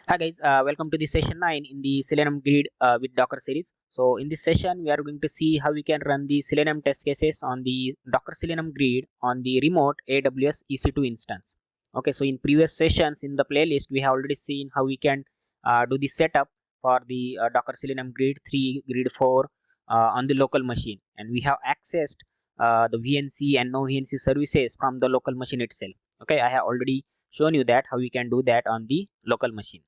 Hi guys, welcome to the session 9 in the Selenium Grid with Docker series. So in this session, we are going to see how we can run the Selenium test cases on the Docker Selenium Grid on the remote AWS EC2 instance. Okay, so in previous sessions in the playlist, we have already seen how we can do the setup for the Docker Selenium Grid 3, Grid 4 on the local machine, and we have accessed the VNC and noVNC services from the local machine itself. Okay, I have already shown you that how we can do that on the local machine.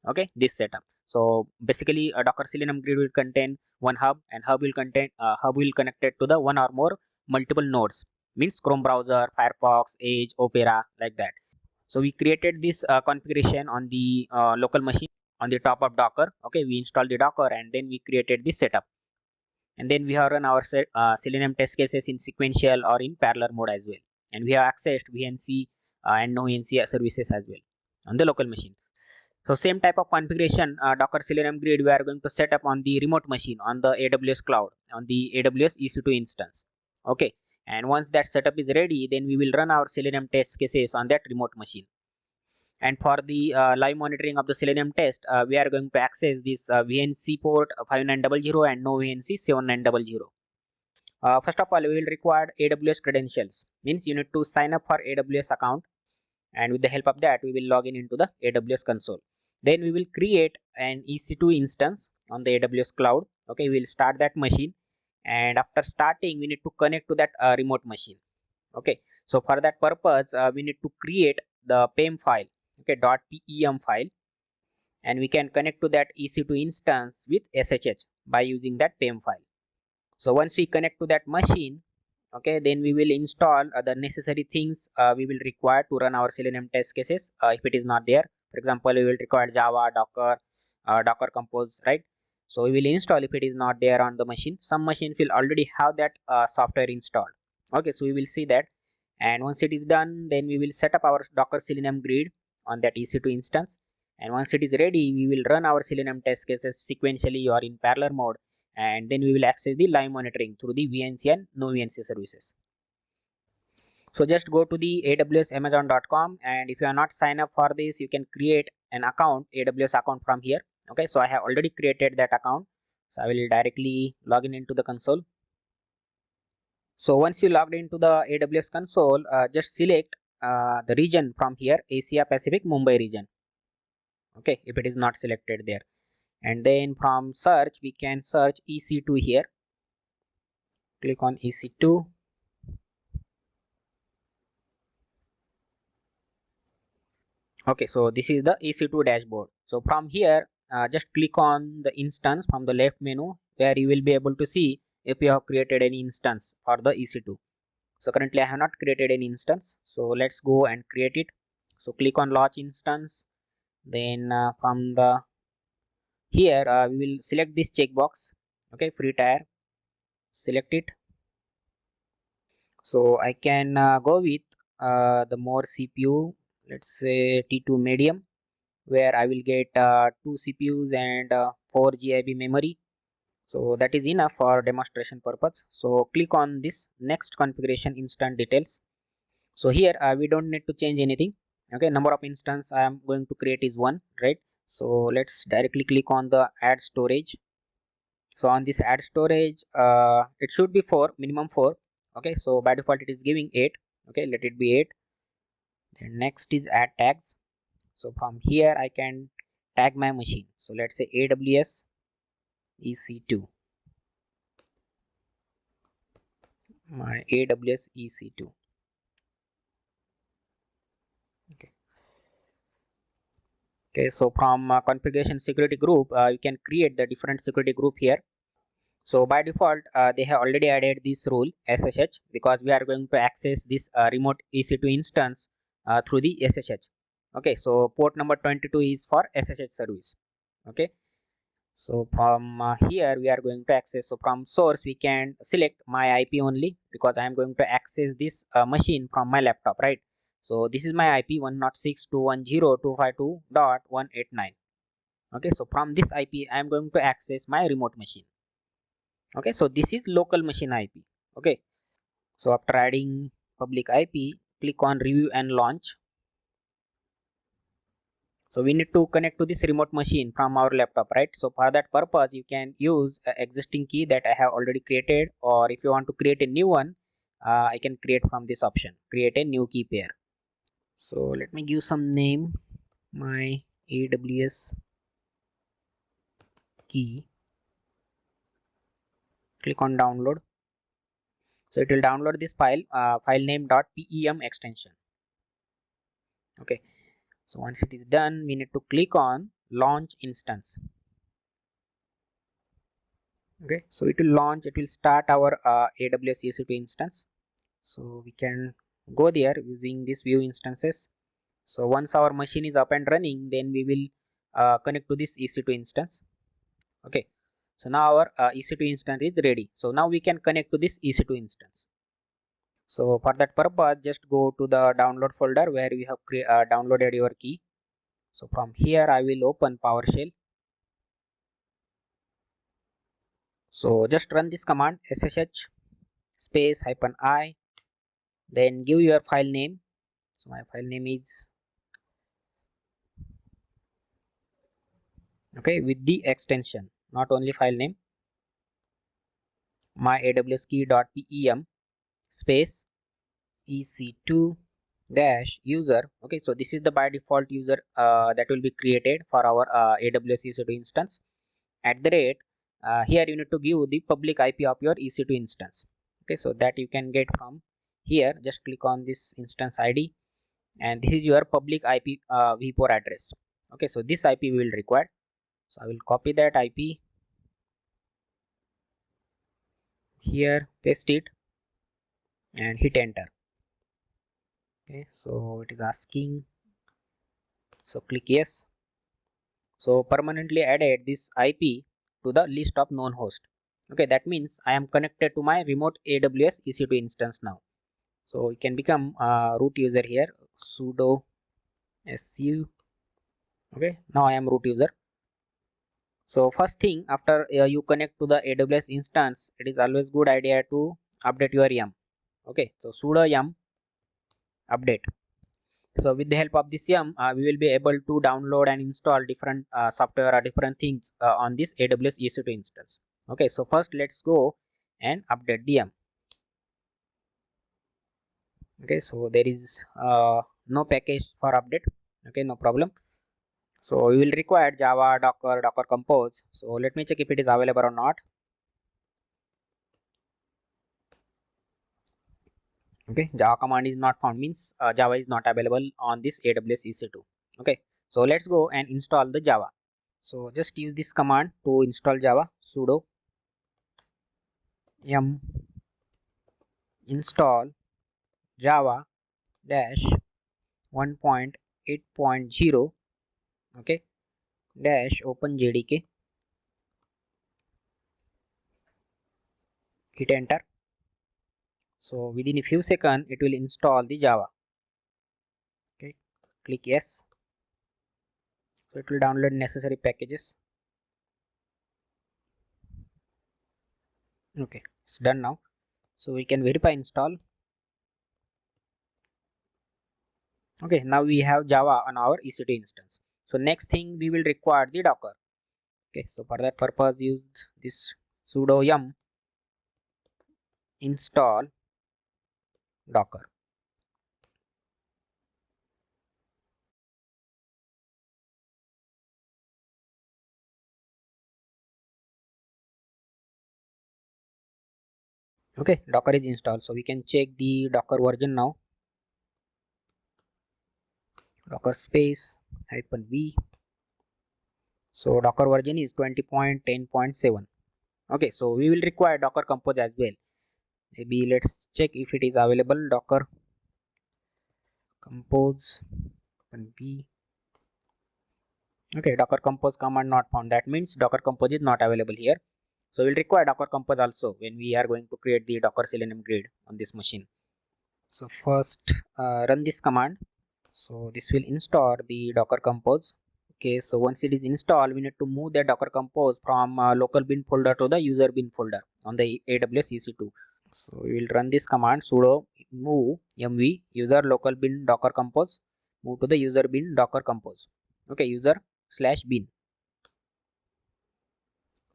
Okay, this setup. So basically a Docker Selenium grid will contain one hub, and hub will connect it to the one or more multiple nodes, means Chrome browser, Firefox, Edge, Opera, like that. So we created this configuration on the local machine on the top of Docker. Okay, we installed the Docker and then we created this setup, and then we have run our Selenium test cases in sequential or in parallel mode as well, and we have accessed VNC and noVNC services as well on the local machine. So same type of configuration, Docker Selenium grid we are going to set up on the remote machine on the AWS cloud on the AWS EC2 instance. Okay, and once that setup is ready, then we will run our Selenium test cases on that remote machine. And for the live monitoring of the Selenium test, we are going to access this VNC port 5900 and noVNC 7900. First of all, we will require AWS credentials, means you need to sign up for AWS account, and with the help of that we will log in into the AWS console. Then we will create an EC2 instance on the AWS cloud. Okay, we will start that machine, and after starting we need to connect to that remote machine. Okay, so for that purpose we need to create the PEM file, okay, .pem file, and we can connect to that EC2 instance with SSH by using that PEM file. So once we connect to that machine, okay, then we will install the necessary things we will require to run our Selenium test cases if it is not there. For example, we will require Java, Docker, Docker Compose, right? So we will install if it is not there on the machine. Some machines will already have that software installed. Okay, so we will see that, and once it is done, then we will set up our Docker Selenium grid on that EC2 instance, and once it is ready, we will run our Selenium test cases sequentially or in parallel mode, and then we will access the live monitoring through the VNC and noVNC services. So just go to the awsamazon.com, and if you are not signed up for this, you can create an account, AWS account from here. Okay, so I have already created that account, so I will directly log in into the console. So once you logged into the AWS console, just select the region from here, Asia Pacific Mumbai region. Okay, if it is not selected there, and then from search we can search EC2 here. Click on EC2. Okay, so this is the EC2 dashboard. So from here, just click on the instance from the left menu, where you will be able to see if you have created any instance for the EC2. So currently I have not created any instance, so let's go and create it. So click on launch instance, then from the here we will select this checkbox. Okay, free tier, select it. So I can go with the more CPU, let's say T2 medium, where I will get 2 CPUs and 4 GB memory. So that is enough for demonstration purpose. So click on this next configuration instant details. So here we don't need to change anything. Okay, number of instance I am going to create is 1, right? So let's directly click on the add storage. So on this add storage, it should be 4, minimum 4. Okay, so by default it is giving 8. Okay, let it be 8. Then next is add tags. So from here I can tag my machine. So let's say AWS EC2, my AWS EC2. Okay, so from configuration security group, you can create the different security group here. So by default, they have already added this rule SSH, because we are going to access this remote EC2 instance through the SSH. Okay, so port number 22 is for SSH service. Okay, so from here we are going to access. So from source we can select my IP only, because I am going to access this machine from my laptop, right? So this is my IP 106.210.252.189. Okay, so from this IP I am going to access my remote machine. Okay, so this is local machine IP. Okay, so after adding public IP, click on review and launch. So we need to connect to this remote machine from our laptop, right? So for that purpose, you can use a existing key that I have already created, or if you want to create a new one, I can create from this option, create a new key pair. So let me give some name, my AWS key. Click on download. So it will download this file, filename.pem extension. Okay. So once it is done, we need to click on launch instance. Okay, so it will launch, it will start our AWS EC2 instance. So we can go there using this view instances. So once our machine is up and running, then we will connect to this EC2 instance. Okay, so now our EC2 instance is ready. So now we can connect to this EC2 instance. So for that purpose, just go to the download folder where we have downloaded your key. So from here, I will open PowerShell. So just run this command ssh space -i, then give your file name. So my file name is, okay, with the extension, not only file name, my aws key.pem space ec2 dash user. Okay, so this is the by default user that will be created for our aws ec2 instance. At the rate, here you need to give the public IP of your ec2 instance. Okay, so that you can get from here. Just click on this instance id, and this is your public IP v4 address. Okay, so this IP we will require. So I will copy that IP here, paste it, and hit enter. Okay, so it is asking, so click yes. So permanently added this IP to the list of known host. Okay, that means I am connected to my remote AWS EC2 instance now. So you can become root user here, sudo su. Okay, now I am root user. So first thing, after you connect to the AWS instance, it is always good idea to update your yum. Okay, so sudo yum update. So with the help of this yum, we will be able to download and install different software or different things on this AWS EC2 instance. Okay, so first let's go and update the yum. Okay, so there is no package for update. Okay, no problem. So we will require Java, Docker, Docker Compose. So let me check if it is available or not. Okay, Java command is not found, means Java is not available on this AWS EC2. Okay, so let's go and install the Java. So just use this command to install Java, sudo yum install java dash 1.8.0, okay, dash open jdk, hit enter. So within a few seconds it will install the Java. Okay, click yes. So it will download necessary packages. Okay, it's done now. So we can verify install. Okay, now we have Java on our EC2 instance. So next thing we will require the Docker. Okay, so for that purpose use this sudo yum install Docker. Okay, Docker is installed. So we can check the Docker version now. Docker space -v. So Docker version is 20.10.7. Okay, so we will require Docker Compose as well. Maybe let's check if it is available. Docker Compose v. Okay, Docker Compose command not found. That means Docker Compose is not available here. So we'll require Docker Compose also when we are going to create the Docker Selenium grid on this machine. So first run this command. So this will install the Docker Compose. Okay, so once it is installed, we need to move the Docker Compose from local bin folder to the user bin folder on the AWS EC2. So we will run this command sudo move mv user local bin Docker Compose, move to the user bin Docker Compose. Okay, user/bin.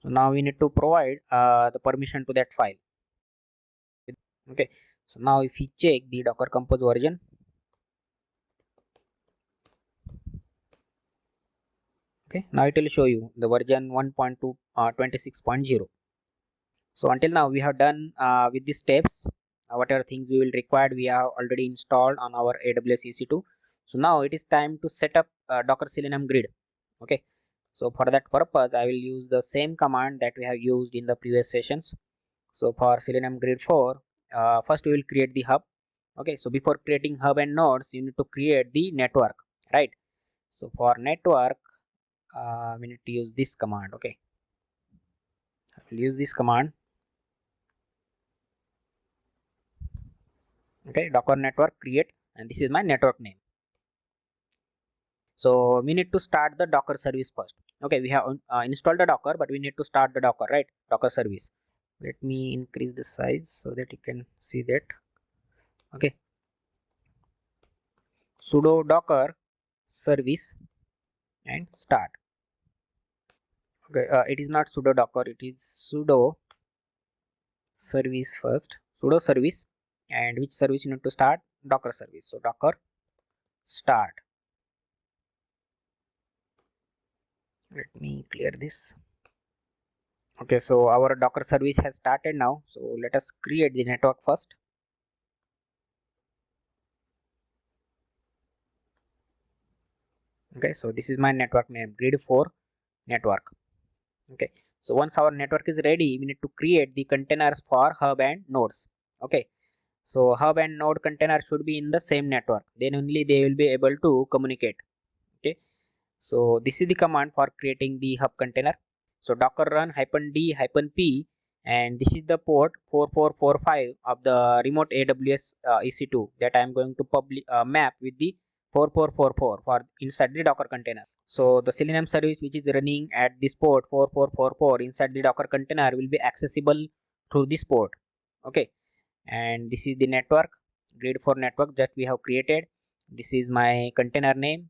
So now we need to provide the permission to that file. Okay, so now if we check the Docker Compose version, okay, now it will show you the version 1.2 26.0. So until now we have done with these steps, whatever things we will require we have already installed on our AWS EC2. So now it is time to set up Docker Selenium grid. Okay, so for that purpose I will use the same command that we have used in the previous sessions. So for Selenium grid 4, first we will create the hub. Okay, so before creating hub and nodes you need to create the network, right? So for network we need to use this command. Okay, I will use this command. Okay, docker network create, and this is my network name. So we need to start the Docker service first. Okay, we have installed the Docker, but we need to start the Docker, right? Docker service. Let me increase the size so that you can see that. Okay, sudo docker service and start. Okay, it is not sudo docker, it is sudo service first. Sudo service, and which service you need to start? Docker service. So docker start. Let me clear this. Okay, so our Docker service has started now. So let us create the network first. Okay, so this is my network name, grid 4 network. Okay, so once our network is ready, we need to create the containers for hub and nodes. Okay, so hub and node container should be in the same network, then only they will be able to communicate. Okay, so this is the command for creating the hub container. So docker run -d-p, and this is the port 4445 of the remote AWS EC2 that I am going to map with the 4444 for inside the Docker container. So the Selenium service which is running at this port 4444 inside the Docker container will be accessible through this port. Okay, and this is the network, grid 4 network that we have created. This is my container name.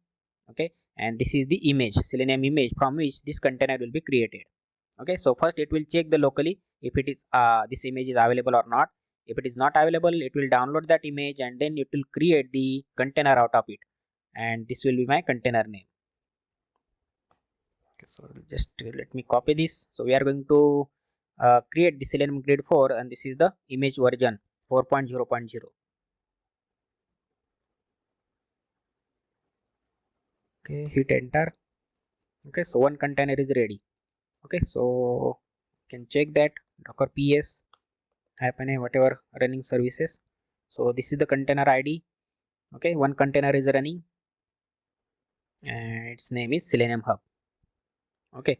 Okay, and this is the image, Selenium image from which this container will be created. Okay, so first it will check the locally if it is this image is available or not. If it is not available, it will download that image and then it will create the container out of it, and this will be my container name. Okay, so just let me copy this. So we are going to create the Selenium grid 4, and this is the image version 4.0.0. Okay, hit enter. Okay, so one container is ready. Okay, so you can check that docker ps -a whatever running services. So this is the container id. Okay, one container is running and its name is Selenium Hub. Okay,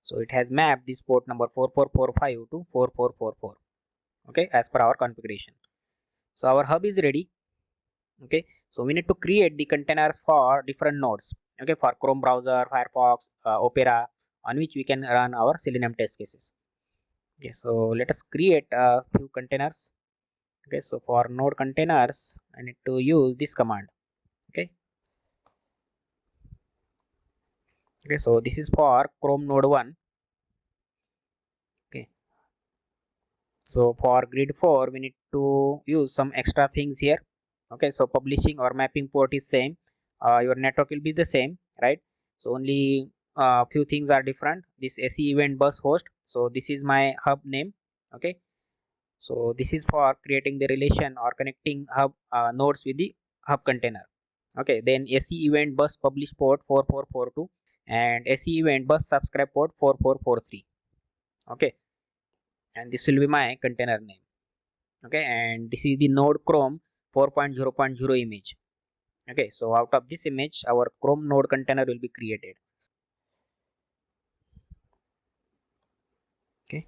so it has mapped this port number 4445 to 4444. Okay, as per our configuration. So our hub is ready. Okay, so we need to create the containers for different nodes. Okay, for Chrome browser, Firefox, Opera, on which we can run our Selenium test cases. Okay, so let us create a few containers. Okay, so for node containers I need to use this command. Okay, okay, so this is for Chrome node 1. Okay, so for grid 4 we need to use some extra things here. Okay, so publishing or mapping port is same, your network will be the same, right? So only few things are different. This SE event bus host, so this is my hub name. Okay, so this is for creating the relation or connecting hub nodes with the hub container. Okay, then SE event bus publish port 4442 and SE event bus subscribe port 4443. Okay, and this will be my container name. Okay, and this is the node Chrome 4.0.0 image. Okay, so out of this image our Chrome node container will be created. Okay,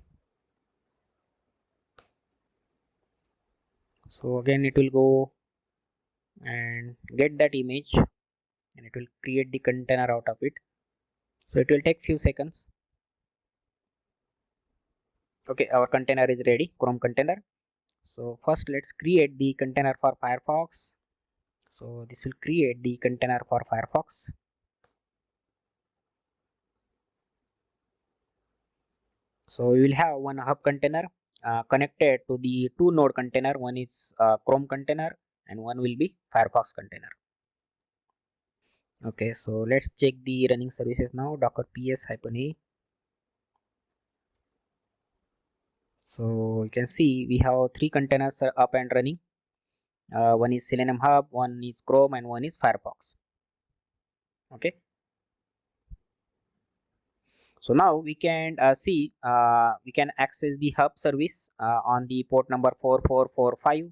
so again it will go and get that image and it will create the container out of it. So it will take few seconds. Okay, our container is ready, Chrome container. So first let's create the container for Firefox. So this will create the container for Firefox. So we will have one hub container connected to the two node container. One is Chrome container and one will be Firefox container. Okay, so let's check the running services now. Docker ps-a. So you can see we have three containers are up and running. One is Selenium Hub, one is Chrome, and one is Firefox. Okay. So now we can see we can access the hub service on the port number 4445.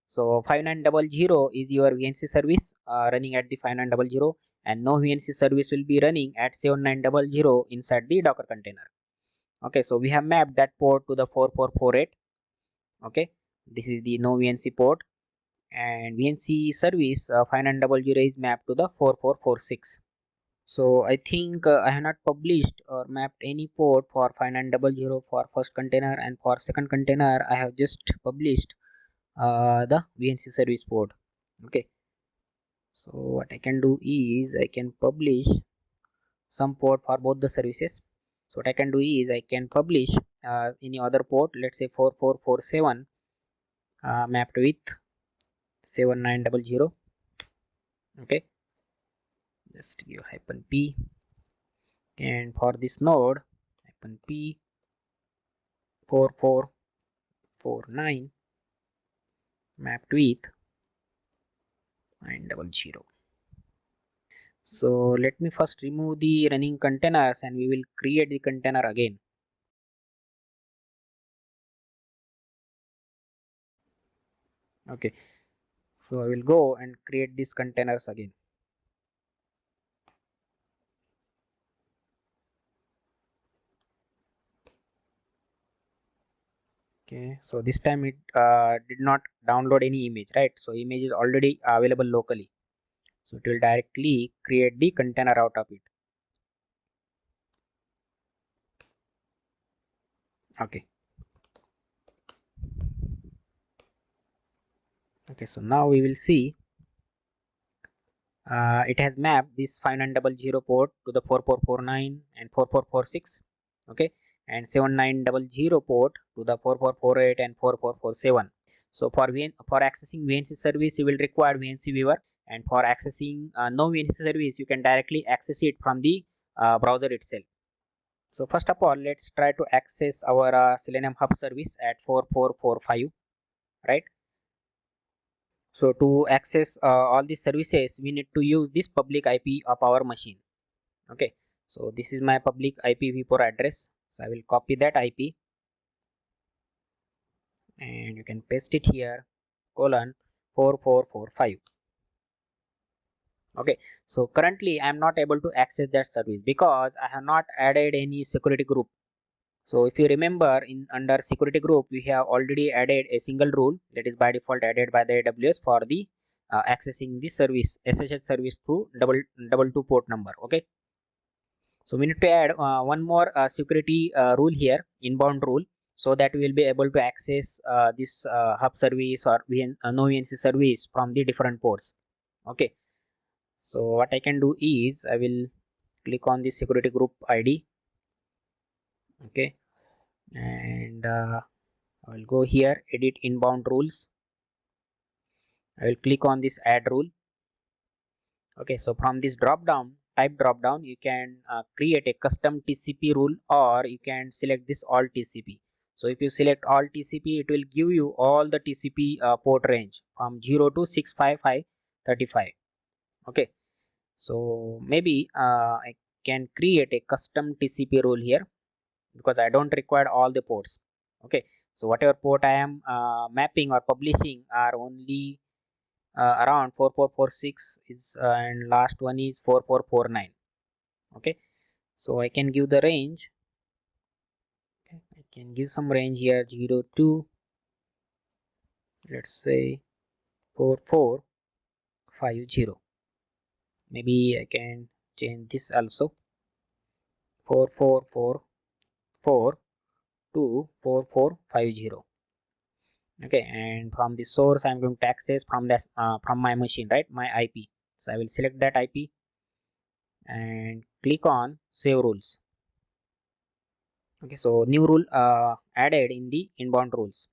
So 5900 is your VNC service running at the 5900, and no VNC service will be running at 7900 inside the Docker container. Okay, so we have mapped that port to the 4448. Okay, this is the no VNC port, and VNC service 5900 is mapped to the 4446. So I think I have not published or mapped any port for 5900 for first container, and for second container I have just published the VNC service port. Okay, so what I can do is I can publish some port for both the services. So what I can do is I can publish any other port, let's say 4447 mapped with 7900. Okay, just give -p, and for this node -p 4449 mapped with 900. So let me first remove the running containers and we will create the container again. Okay, so I will go and create these containers again. Okay, so this time it did not download any image, right? So image is already available locally, so it will directly create the container out of it. Okay, okay, so now we will see it has mapped this 5900 port to the 4449 and 4446. Okay, and 7900 port to the 4448 and 4447. So for accessing VNC service you will require VNC viewer, and for accessing no VNC service you can directly access it from the browser itself. So first of all, let's try to access our Selenium Hub service at 4445, right? So to access all these services, we need to use this public IP of our machine. Okay, so this is my public IPv4 address. So I will copy that IP and you can paste it here, :4445. Okay, so currently I am not able to access that service because I have not added any security group. So if you remember, in under security group we have already added a single rule that is by default added by the AWS for the accessing the service SSH service through double two port number. Okay, so we need to add one more security rule here, inbound rule, so that we will be able to access this hub service or no VNC service from the different ports. Okay, so what I can do is I will click on the security group ID. Okay, and I will go here, edit inbound rules. I will click on this add rule. Okay, so from this type drop down, you can create a custom TCP rule, or you can select this all TCP. So if you select all TCP, it will give you all the TCP port range from 0 to 65535. Okay, so maybe I can create a custom TCP rule here because I don't require all the ports. Okay, so whatever port I am mapping or publishing are only around 4446 is and last one is 4449. Okay, so I can give the range. Okay, I can give some range here, 0 to, let's say, 4450. Maybe I can change this also, 4444 to 4450. Okay, and from the source I'm going to access from this from my machine, right, my IP. So I will select that IP and click on save rules. Okay, so new rule added in the inbound rules.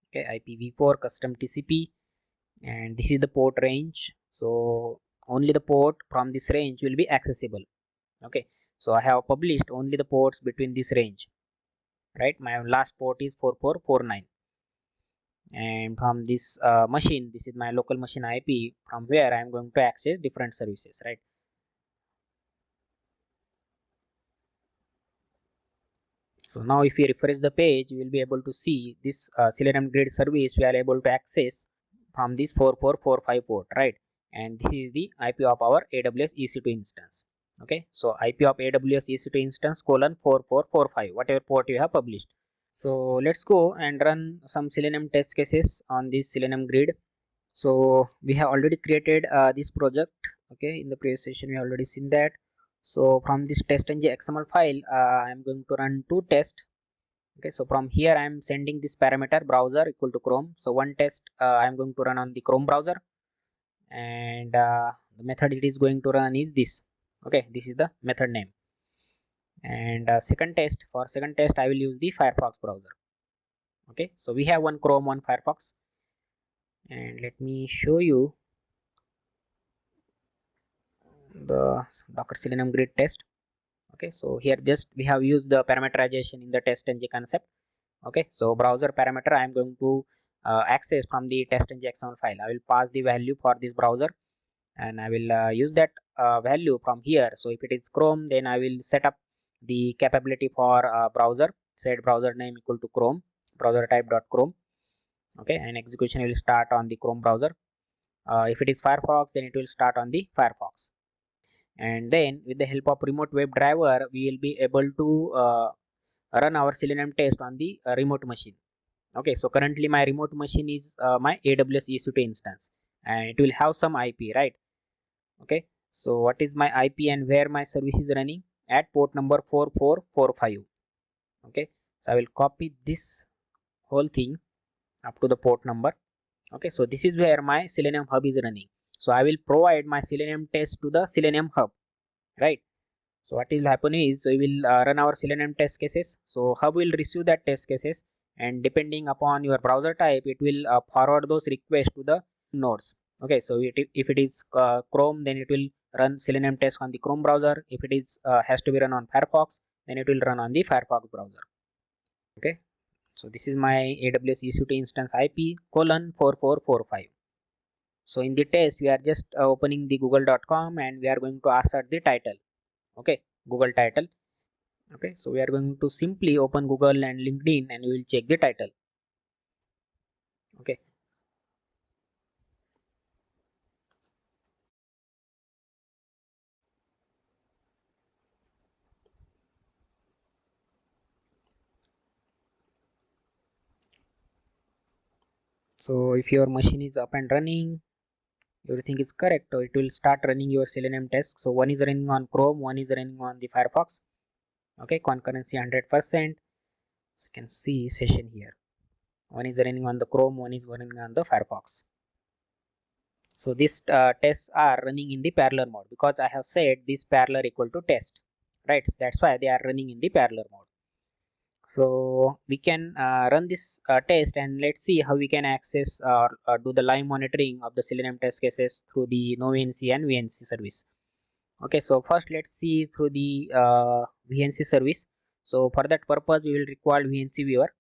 Okay, IPv4 custom TCP, and this is the port range. So only the port from this range will be accessible. Okay, so I have published only the ports between this range, right? My last port is 4449, and from this machine, this is my local machine IP from where I am going to access different services, right? So now if we refresh the page, you will be able to see this Selenium Grid service we are able to access from this 4445 port, right? And this is the IP of our AWS EC2 instance. Okay, so IP of AWS EC2 instance colon 4445, whatever port you have published. So let's go and run some Selenium test cases on this Selenium Grid. So we have already created this project. Okay, in the previous session we have already seen that. So from this testng.xml file, I am going to run two tests. Okay, so from here I am sending this parameter browser equal to Chrome. So one test I am going to run on the Chrome browser, and the method it is going to run is this. Okay, this is the method name. And second test, for second test I will use the Firefox browser. Okay, so we have one Chrome, one Firefox, and let me show you the Docker Selenium Grid test. Okay, so here just we have used the parameterization in the testng concept. Okay, so browser parameter I am going to access from the testng.xml file. I will pass the value for this browser, and I will use that value from here. So if it is Chrome, then I will set up the capability for browser, set browser name equal to Chrome, browser type dot Chrome. Okay, and execution will start on the Chrome browser. If it is Firefox, then it will start on the Firefox. And then with the help of remote web driver, we will be able to run our Selenium test on the remote machine. Okay, so currently my remote machine is my AWS EC2 instance, and it will have some IP, right? Okay, so what is my IP and where my service is running? At port number 4445. Okay, so I will copy this whole thing up to the port number. Okay, so this is where my Selenium Hub is running. So I will provide my Selenium test to the Selenium Hub, right? So what will happen is we will run our Selenium test cases. So Hub will receive that test cases, and depending upon your browser type, it will forward those requests to the nodes. Okay, so if it is Chrome, then it will run Selenium test on the Chrome browser. If it is has to be run on Firefox, then it will run on the Firefox browser. Okay, so this is my AWS EC2 instance IP colon 4445. So in the test, we are just opening the google.com, and we are going to assert the title. Okay, Google title. Okay, so we are going to simply open Google and LinkedIn, and we will check the title. Okay, so if your machine is up and running, everything is correct, so it will start running your Selenium test. So one is running on Chrome, one is running on the Firefox. Okay, concurrency 100%. So you can see session here. One is running on the Chrome, one is running on the Firefox. So these tests are running in the parallel mode because I have said this parallel equal to test, right? That's why they are running in the parallel mode. So we can run this test, and let's see how we can access or do the live monitoring of the Selenium test cases through the noVNC and VNC service. Okay, so first let's see through the VNC service. So for that purpose, we will require VNC viewer.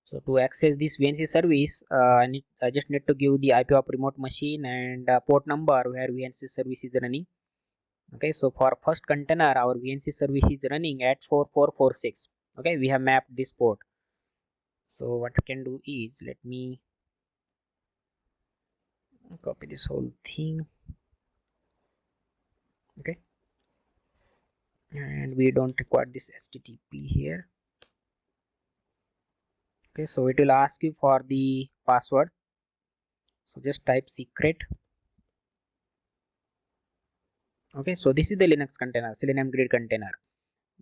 So to access this VNC service, I just need to give the IP of remote machine and port number where VNC service is running. Okay, so for first container, our VNC service is running at 4446. Okay, we have mapped this port. So what we can do is, let me copy this whole thing. Okay, and we don't require this HTTP here. Okay, so it will ask you for the password. So just type secret. Okay, so this is the Linux container, Selenium Grid container,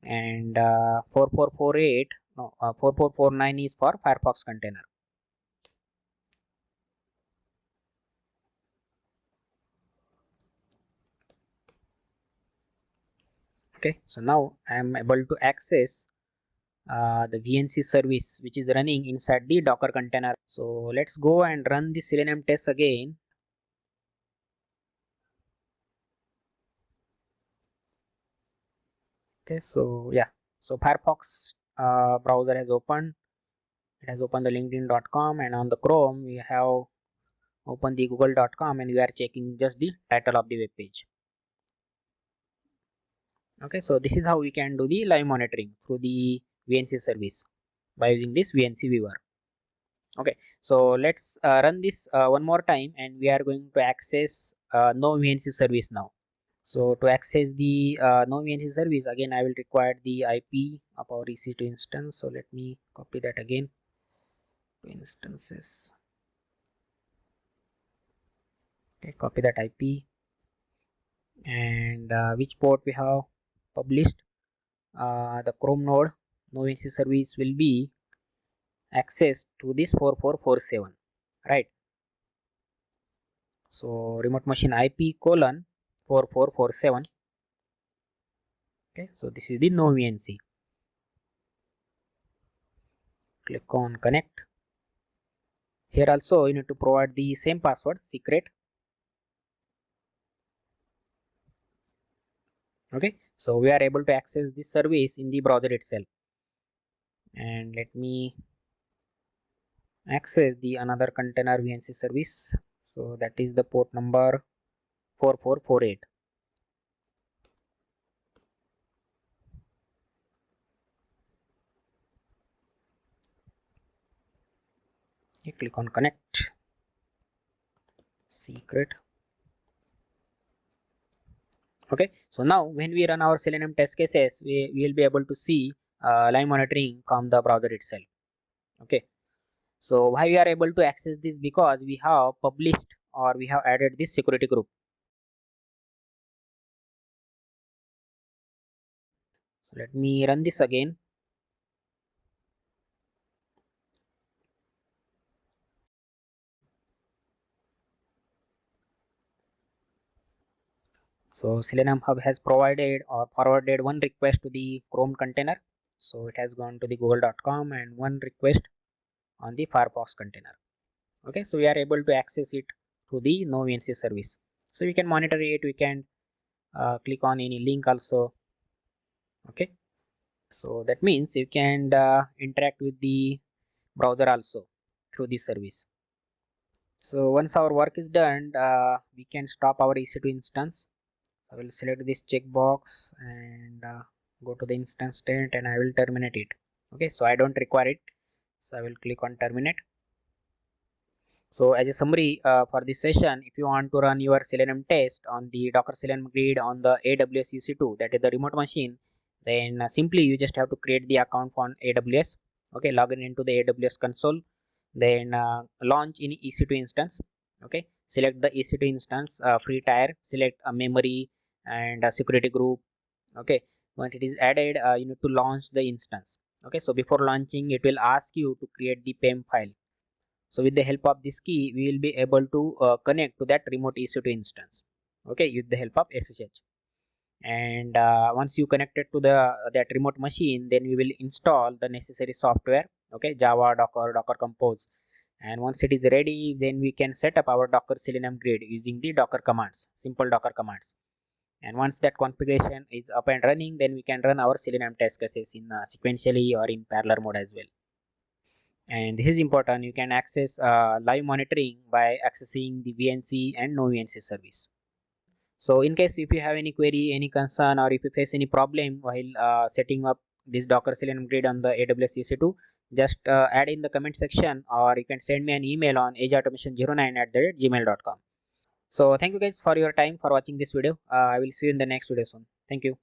and 4448, no, 4449 is for Firefox container. Okay, so now I am able to access the VNC service which is running inside the Docker container. So let's go and run the Selenium test again. Okay, so yeah, so Firefox browser has opened. It has opened the linkedin.com, and on the Chrome we have opened the google.com, and we are checking just the title of the web page. Okay, so this is how we can do the live monitoring through the VNC service by using this VNC viewer. Okay, so let's run this one more time, and we are going to access noVNC service now. So to access the noVNC service, again I will require the IP of our EC2 instance. So let me copy that again to instances. Okay, copy that IP, and which port we have published. The Chrome node noVNC service will be accessed to this 4447, right? So remote machine IP colon 4447. Okay, so this is the noVNC. Click on connect. Here also you need to provide the same password, secret. Okay, so we are able to access this service in the browser itself. And let me access the another container VNC service. So that is the port number 4448. You click on connect, secret. Okay, so now when we run our Selenium test cases, we will be able to see live monitoring from the browser itself. Okay, so why we are able to access this? Because we have published or we have added this security group. So let me run this again. So Selenium Hub has provided or forwarded one request to the Chrome container. So it has gone to the google.com, and one request on the Firefox container. Okay, so we are able to access it through the noVNC service. So we can monitor it, we can click on any link also. Okay, so that means you can interact with the browser also through this service. So once our work is done, we can stop our EC2 instance. I will select this checkbox and go to the instance state, and I will terminate it. Okay, so I don't require it, so I will click on terminate. So as a summary for this session, if you want to run your Selenium test on the Docker Selenium grid on the AWS EC2, that is the remote machine, then simply you just have to create the account on AWS. Okay, log in into the AWS console, then launch in EC2 instance. Okay, select the EC2 instance, free tier, select a memory and a security group. Okay, once it is added, you need to launch the instance. Okay, so before launching, it will ask you to create the PEM file. So with the help of this key, we will be able to connect to that remote EC2 instance. Okay, with the help of SSH. And once you connected to the that remote machine, then we will install the necessary software. Okay, Java, Docker, Docker Compose. And once it is ready, then we can set up our Docker Selenium grid using the Docker commands, simple Docker commands. And once that configuration is up and running, then we can run our Selenium test cases in sequentially or in parallel mode as well. And this is important, you can access live monitoring by accessing the VNC and noVNC service. So in case if you have any query, any concern, or if you face any problem while setting up this Docker Selenium grid on the AWS EC2, just add in the comment section, or you can send me an email on ageautomation09@gmail.com. So thank you guys for your time for watching this video. I will see you in the next video soon. Thank you.